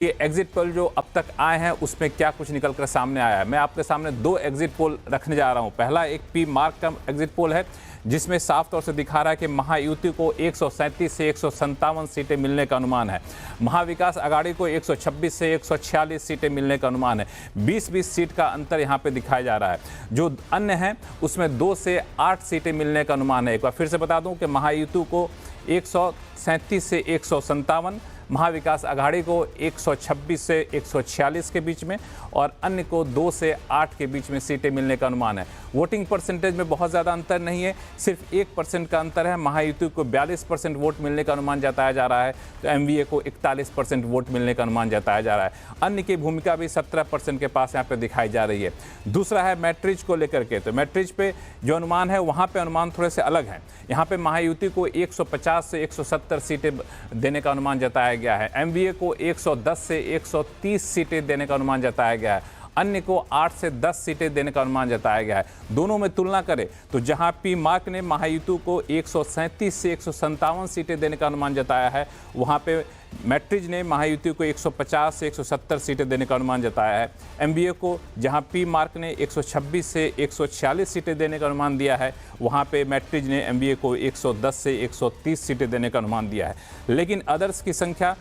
ये exit poll जो अब तक आए हैं उसमें क्या कुछ निकल कर सामने आया है। मैं आपके सामने दो एग्जिट पोल रखने जा रहा हूं। पहला एक पी मार्क का एग्जिट पोल है जिसमें साफ तौर से दिखा रहा है कि महायुति को 137 से 157 सीटें मिलने का अनुमान है। महाविकास आघाड़ी को 126 से 146 सीटें मिलने का अनुमान है। 20-20 सीट का अंतर यहाँ पे दिखाया जा रहा है। जो अन्य हैं उसमें 2 से 8 सीटें मिलने का अनुमान है। एक बार फिर से बता दूं कि महायुति को 137 से 157, महाविकास आघाड़ी को 126 से 146 के बीच में और अन्य को 2 से 8 के बीच में सीटें मिलने का अनुमान है। वोटिंग परसेंटेज में बहुत ज़्यादा अंतर नहीं है, सिर्फ 1% का अंतर है। महायुति को 42% वोट मिलने का अनुमान जताया जा रहा है, तो एमवीए को 41% वोट मिलने का अनुमान जताया जा रहा है। अन्य की भूमिका भी 17% के पास यहाँ पर दिखाई जा रही है। दूसरा है मैट्रिज को लेकर के, तो मैट्रिज पे जो अनुमान है वहाँ पे अनुमान थोड़े से अलग हैं। यहाँ पे महायुति को 150 से 170 सीटें देने का अनुमान जताया गया है। एमवीए को 110 से 130 सीटें देने का अनुमान जताया गया है। अन्य को 8 से 10 सीटें देने का अनुमान जताया गया है। दोनों में तुलना करें तो जहां पी मार्क ने महायुति को 137 से 157 सीटें देने का अनुमान जताया है, वहां पे मैट्रिज ने महायुति को 150 से 170 सीटें देने का अनुमान जताया है। एमवीए को जहां पी मार्क ने 126 से 146 सीटें देने का अनुमान दिया है, वहां पे मैट्रिज ने एमवीए को 110 से 130 सीटें देने का अनुमान दिया है। लेकिन अदर्स की संख्या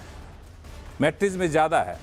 मैट्रिज में ज़्यादा है।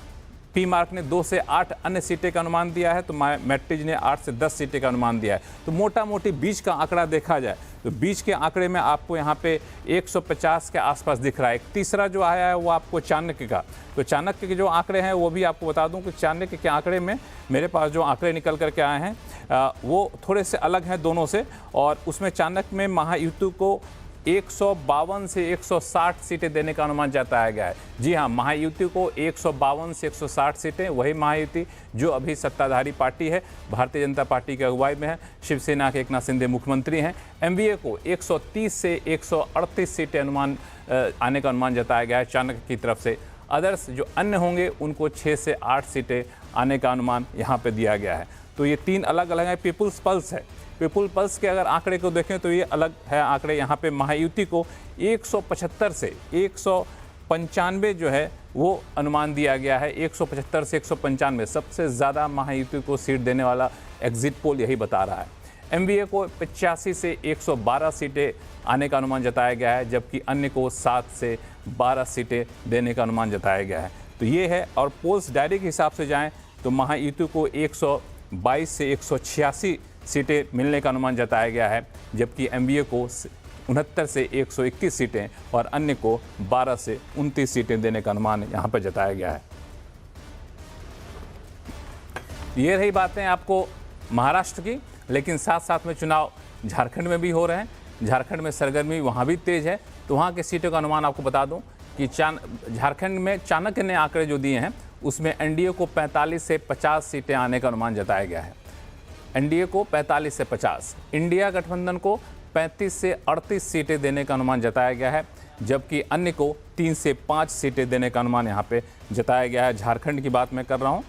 पी मार्क ने 2 से 8 अन्य सीटें का अनुमान दिया है, तो मैट्रिज ने 8 से 10 सीटें का अनुमान दिया है। तो मोटा मोटी बीच का आंकड़ा देखा जाए तो बीच के आंकड़े में आपको यहाँ पे 150 के आसपास दिख रहा है। एक तीसरा जो आया है वो आपको चाणक्य का, तो चाणक्य के जो आंकड़े हैं वो भी आपको बता दूं कि चाणक्य के आंकड़े में मेरे पास जो आंकड़े निकल करके आए हैं वो थोड़े से अलग हैं दोनों से। और उसमें चाणक्य में महायुति को 152 से 160 सीटें देने का अनुमान जताया गया है। जी हाँ, महायुति को 152 से 160 सीटें, वही महायुति जो अभी सत्ताधारी पार्टी है, भारतीय जनता पार्टी की अगुवाई में है, शिवसेना के एकनाथ शिंदे मुख्यमंत्री हैं। एमवीए को 130 से 138 सीटें अनुमान आने का अनुमान जताया गया है चाणक्य की तरफ से। अदर्स जो अन्य होंगे उनको 6 से 8 सीटें आने का अनुमान यहाँ पर दिया गया है। तो ये तीन अलग अलग हैं। पीपुल्स पल्स है, पीपुल पल्स के अगर आंकड़े को देखें तो ये अलग है आंकड़े। यहाँ पे महायुति को 175 से 195 जो है वो अनुमान दिया गया है। 175 से 195 सबसे ज़्यादा महायुति को सीट देने वाला एग्जिट पोल यही बता रहा है। एमवीए को 85 से 112 सीटें आने का अनुमान जताया गया है, जबकि अन्य को 7 से 12 सीटें देने का अनुमान जताया गया है। तो ये है। और पोल्स डायरी के हिसाब से जाएँ तो महायुति को 122 से 186 सीटें मिलने का अनुमान जताया गया है, जबकि एमवीए को 69 से 121 सीटें और अन्य को 12 से 29 सीटें देने का अनुमान यहाँ पर जताया गया है। ये रही बातें आपको महाराष्ट्र की, लेकिन साथ साथ में चुनाव झारखंड में भी हो रहे हैं। झारखंड में सरगर्मी वहाँ भी तेज है, तो वहाँ के सीटों का अनुमान आपको बता दूँ कि झारखंड में चाणक्य ने आंकड़े जो दिए हैं उसमें एनडीए को 45 से 50 सीटें आने का अनुमान जताया गया है। एनडीए को 45 से 50, इंडिया गठबंधन को 35 से 38 सीटें देने का अनुमान जताया गया है, जबकि अन्य को 3 से 5 सीटें देने का अनुमान यहाँ पे जताया गया है। झारखंड की बात मैं कर रहा हूँ।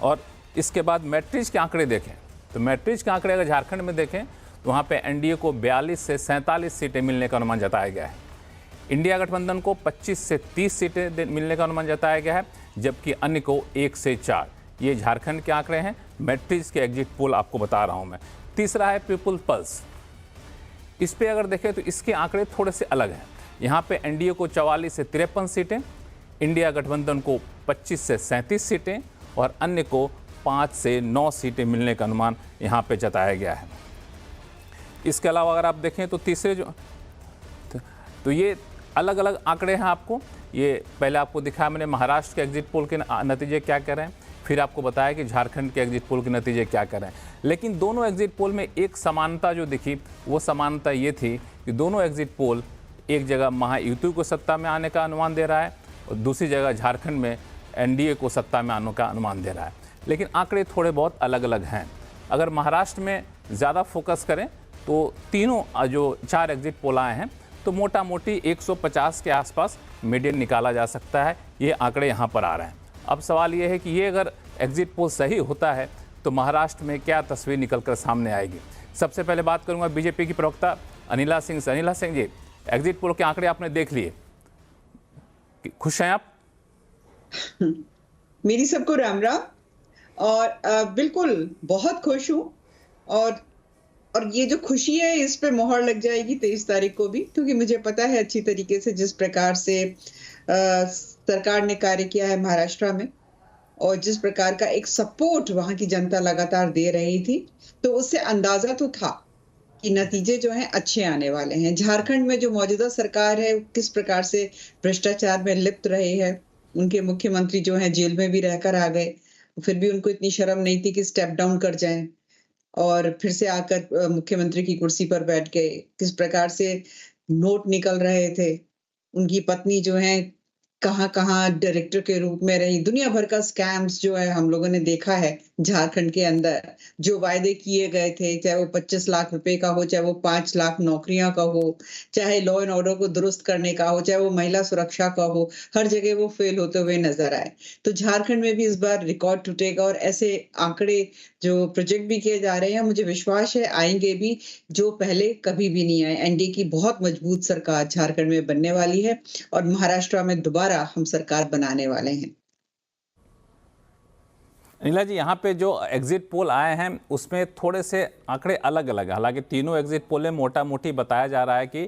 और इसके बाद मैट्रिज के आंकड़े देखें तो मैट्रिज के आंकड़े अगर झारखंड में देखें तो वहाँ पे एनडीए को 42 से 47 सीटें मिलने का अनुमान जताया गया है। इंडिया गठबंधन को 25 से 30 सीटें मिलने का अनुमान जताया गया है, जबकि अन्य को 1 से 4। ये झारखंड के आंकड़े हैं। मैट्रिज के एग्जिट पोल आपको बता रहा हूं मैं। तीसरा है पीपुल पल्स। इस पे अगर देखें तो इसके आंकड़े थोड़े से अलग हैं। यहाँ पे एनडीए को 44 से 53 सीटें, इंडिया गठबंधन को 25 से 37 सीटें और अन्य को 5 से 9 सीटें मिलने का अनुमान यहाँ पे जताया गया है। इसके अलावा अगर आप देखें तो तीसरे जो तो ये अलग अलग आंकड़े हैं आपको। ये पहले आपको दिखाया मैंने महाराष्ट्र के एग्जिट पोल के नतीजे क्या कह रहे हैं, फिर आपको बताया कि झारखंड के एग्जिट पोल के नतीजे क्या कर रहे हैं। लेकिन दोनों एग्जिट पोल में एक समानता जो दिखी वो समानता ये थी कि दोनों एग्जिट पोल एक जगह महायुति को सत्ता में आने का अनुमान दे रहा है और दूसरी जगह झारखंड में एनडीए को सत्ता में आने का अनुमान दे रहा है। लेकिन आंकड़े थोड़े बहुत अलग अलग हैं। अगर महाराष्ट्र में ज़्यादा फोकस करें तो तीनों जो 4 एग्जिट पोल आए हैं तो मोटा मोटी 150 के आसपास मीडियन निकाला जा सकता है। ये आंकड़े यहाँ पर आ रहे हैं। अब सवाल ये है कि ये अगर एग्जिट पोल सही होता है तो महाराष्ट्र में क्या तस्वीर निकलकर सामने आएगी। सबसे पहले बात करूंगा बीजेपी की प्रवक्ता अनिला सिंह से। अनिला सिंह जी, एग्जिट पोल के आंकड़े आपने देख लिए, खुश हैं आप? मेरी सबको राम राम। और बिल्कुल बहुत खुश हूँ। और और ये जो खुशी है इस पे मोहर लग जाएगी 23 तारीख को भी, क्योंकि मुझे पता है अच्छी तरीके से जिस प्रकार से सरकार ने कार्य किया है महाराष्ट्र में, और जिस प्रकार का एक सपोर्ट वहां की जनता लगातार दे रही थी, तो उससे अंदाजा तो था कि नतीजे जो हैं अच्छे आने वाले हैं। झारखंड में जो मौजूदा सरकार है किस प्रकार से भ्रष्टाचार में लिप्त रही है, उनके मुख्यमंत्री जो हैं जेल में भी रहकर आ गए, फिर भी उनको इतनी शर्म नहीं थी कि स्टेप डाउन कर जाएं और फिर से आकर मुख्यमंत्री की कुर्सी पर बैठ गए। किस प्रकार से नोट निकल रहे थे, उनकी पत्नी जो है कहाँ-कहाँ डायरेक्टर के रूप में रही। दुनिया भर का स्कैम्स जो है हम लोगों ने देखा है झारखंड के अंदर। जो वायदे किए गए थे, चाहे वो 25 लाख रुपए का हो, चाहे वो 5 लाख नौकरियां का हो, चाहे लॉ एंड ऑर्डर को दुरुस्त करने का हो, चाहे वो महिला सुरक्षा का हो, हर जगह वो फेल होते हुए नजर आए। तो झारखंड में भी इस बार रिकॉर्ड टूटेगा, और ऐसे आंकड़े जो प्रोजेक्ट भी किए जा रहे हैं, मुझे विश्वास है आएंगे भी, जो पहले कभी भी नहीं आए। एनडीए की बहुत मजबूत सरकार झारखंड में बनने वाली है, और महाराष्ट्र में दोबारा हम सरकार बनाने वाले हैं। नीला जी, यहाँ पे जो एग्जिट पोल आए हैं उसमें थोड़े से आंकड़े अलग अलग हैं। हालांकि तीनों एग्जिट पोल में मोटा मोटी बताया जा रहा है कि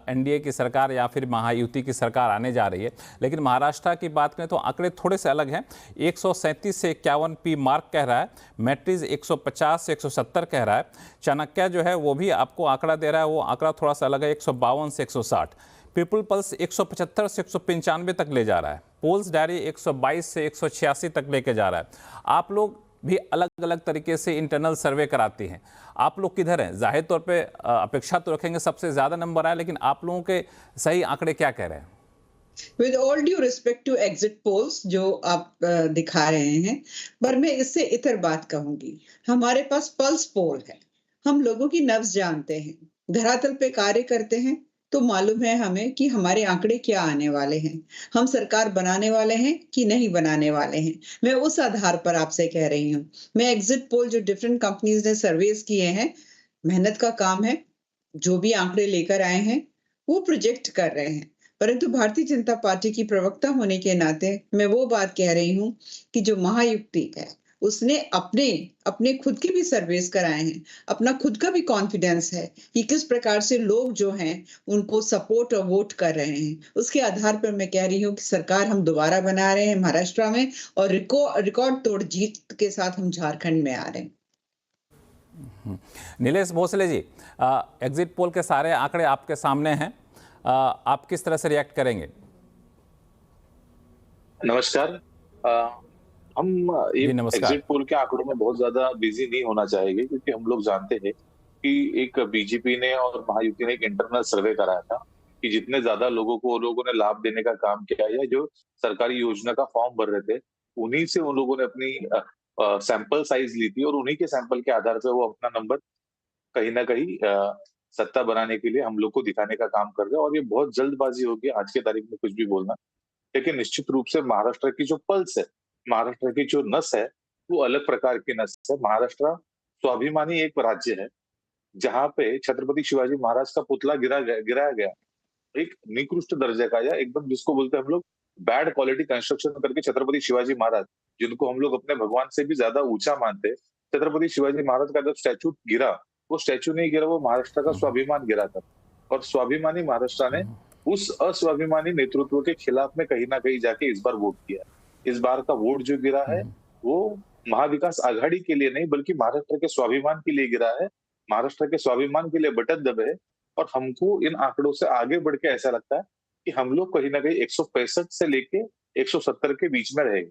एनडीए की सरकार या फिर महायुति की सरकार आने जा रही है, लेकिन महाराष्ट्र की बात करें तो आंकड़े थोड़े से अलग हैं। 137 से 51 पी मार्क कह रहा है, मैट्रिज 150 से 170 कह रहा है, चाणक्य जो है वो भी आपको आंकड़ा दे रहा है, वो आंकड़ा थोड़ा सा अलग है, 152 से 160। पीपल पल्स 175 से 195 तक ले जा रहा है, पोल्स डायरी 122 से 186 तक लेके जा रहा है। आप लोग भी अलग अलग तरीके से इंटरनल सर्वे कराती हैं, आप लोग किधर हैं? जाहिर तौर पे अपेक्षा तो रखेंगे सबसे ज्यादा नंबर आए, लेकिन आप लोगों के सही आंकड़े क्या कह रहे हैं? With all due respect to exit polls जो आप दिखा रहे हैं, पर मैं इससे इतर बात कहूंगी। हमारे पास पल्स पोल है, हम लोगों की नब्ज जानते हैं, धरातल पे कार्य करते हैं, तो मालूम है हमें कि हमारे आंकड़े क्या आने वाले हैं, हम सरकार बनाने वाले हैं कि नहीं बनाने वाले हैं। मैं उस आधार पर आपसे कह रही हूँ। मैं एग्जिट पोल जो डिफरेंट कंपनीज ने सर्वेस किए हैं, मेहनत का काम है, जो भी आंकड़े लेकर आए हैं वो प्रोजेक्ट कर रहे हैं। परंतु भारतीय जनता पार्टी की प्रवक्ता होने के नाते मैं वो बात कह रही हूँ कि जो महायुक्ति है उसने अपने अपने खुद के भी सर्वेस कराए हैं, अपना खुद का भी कॉन्फिडेंस है कि किस प्रकार से लोग जो हैं उनको सपोर्ट और वोट कर रहे हैं। उसके आधार पर मैं कह रही हूँ कि सरकार हम दोबारा बना रहे हैं महाराष्ट्र में, और रिकॉर्ड तोड़ जीत के साथ हम झारखंड में आ रहे हैं। नीलेश भोसले जी, एग्जिट पोल के सारे आंकड़े आपके सामने हैं, आप किस तरह से रिएक्ट करेंगे? नमस्कार। हम ये जी नमस्कार। एग्जिट पोल के आंकड़ों में बहुत ज्यादा बिजी नहीं होना चाहेंगे, क्योंकि हम लोग जानते हैं कि एक बीजेपी ने और महायुति ने एक इंटरनल सर्वे कराया था कि जितने ज्यादा लोगों को उन लोगों ने लाभ देने का काम किया है, जो सरकारी योजना का फॉर्म भर रहे थे, उन्हीं से उन लोगों ने अपनी सैंपल साइज ली थी, और उन्हीं के सैंपल के आधार पर वो अपना नंबर कहीं ना कहीं सत्ता बनाने के लिए हम लोग को दिखाने का काम कर रहे हैं। और ये बहुत जल्दबाजी होगी आज के तारीख में कुछ भी बोलना, लेकिन निश्चित रूप से महाराष्ट्र की जो पल्स है, महाराष्ट्र की जो नस है, वो अलग प्रकार की नस है। महाराष्ट्र स्वाभिमानी एक राज्य है, जहाँ पे छत्रपति शिवाजी महाराज का पुतला गिराया गया, एक निकृष्ट दर्जे का, या एकदम जिसको बोलते हैं हम लोग बैड क्वालिटी कंस्ट्रक्शन करके छत्रपति शिवाजी महाराज, जिनको हम लोग अपने भगवान से भी ज्यादा ऊंचा मानते हैं, छत्रपति शिवाजी महाराज का जब स्टैचू गिरा, वो स्टैचू नहीं गिरा, वो महाराष्ट्र का स्वाभिमान गिरा था। और स्वाभिमानी महाराष्ट्र ने उस अस्वाभिमानी नेतृत्व के खिलाफ में कहीं ना कहीं जाके इस बार वोट किया। इस बार का वोट जो गिरा है वो महाविकास आघाड़ी के लिए नहीं, बल्कि महाराष्ट्र के स्वाभिमान के लिए गिरा है। महाराष्ट्र के स्वाभिमान के लिए बटन दबे है। और हमको इन आंकड़ों से आगे बढ़ के ऐसा लगता है कि हम लोग कहीं ना कहीं 165 से लेके 170 के बीच में रहेंगे।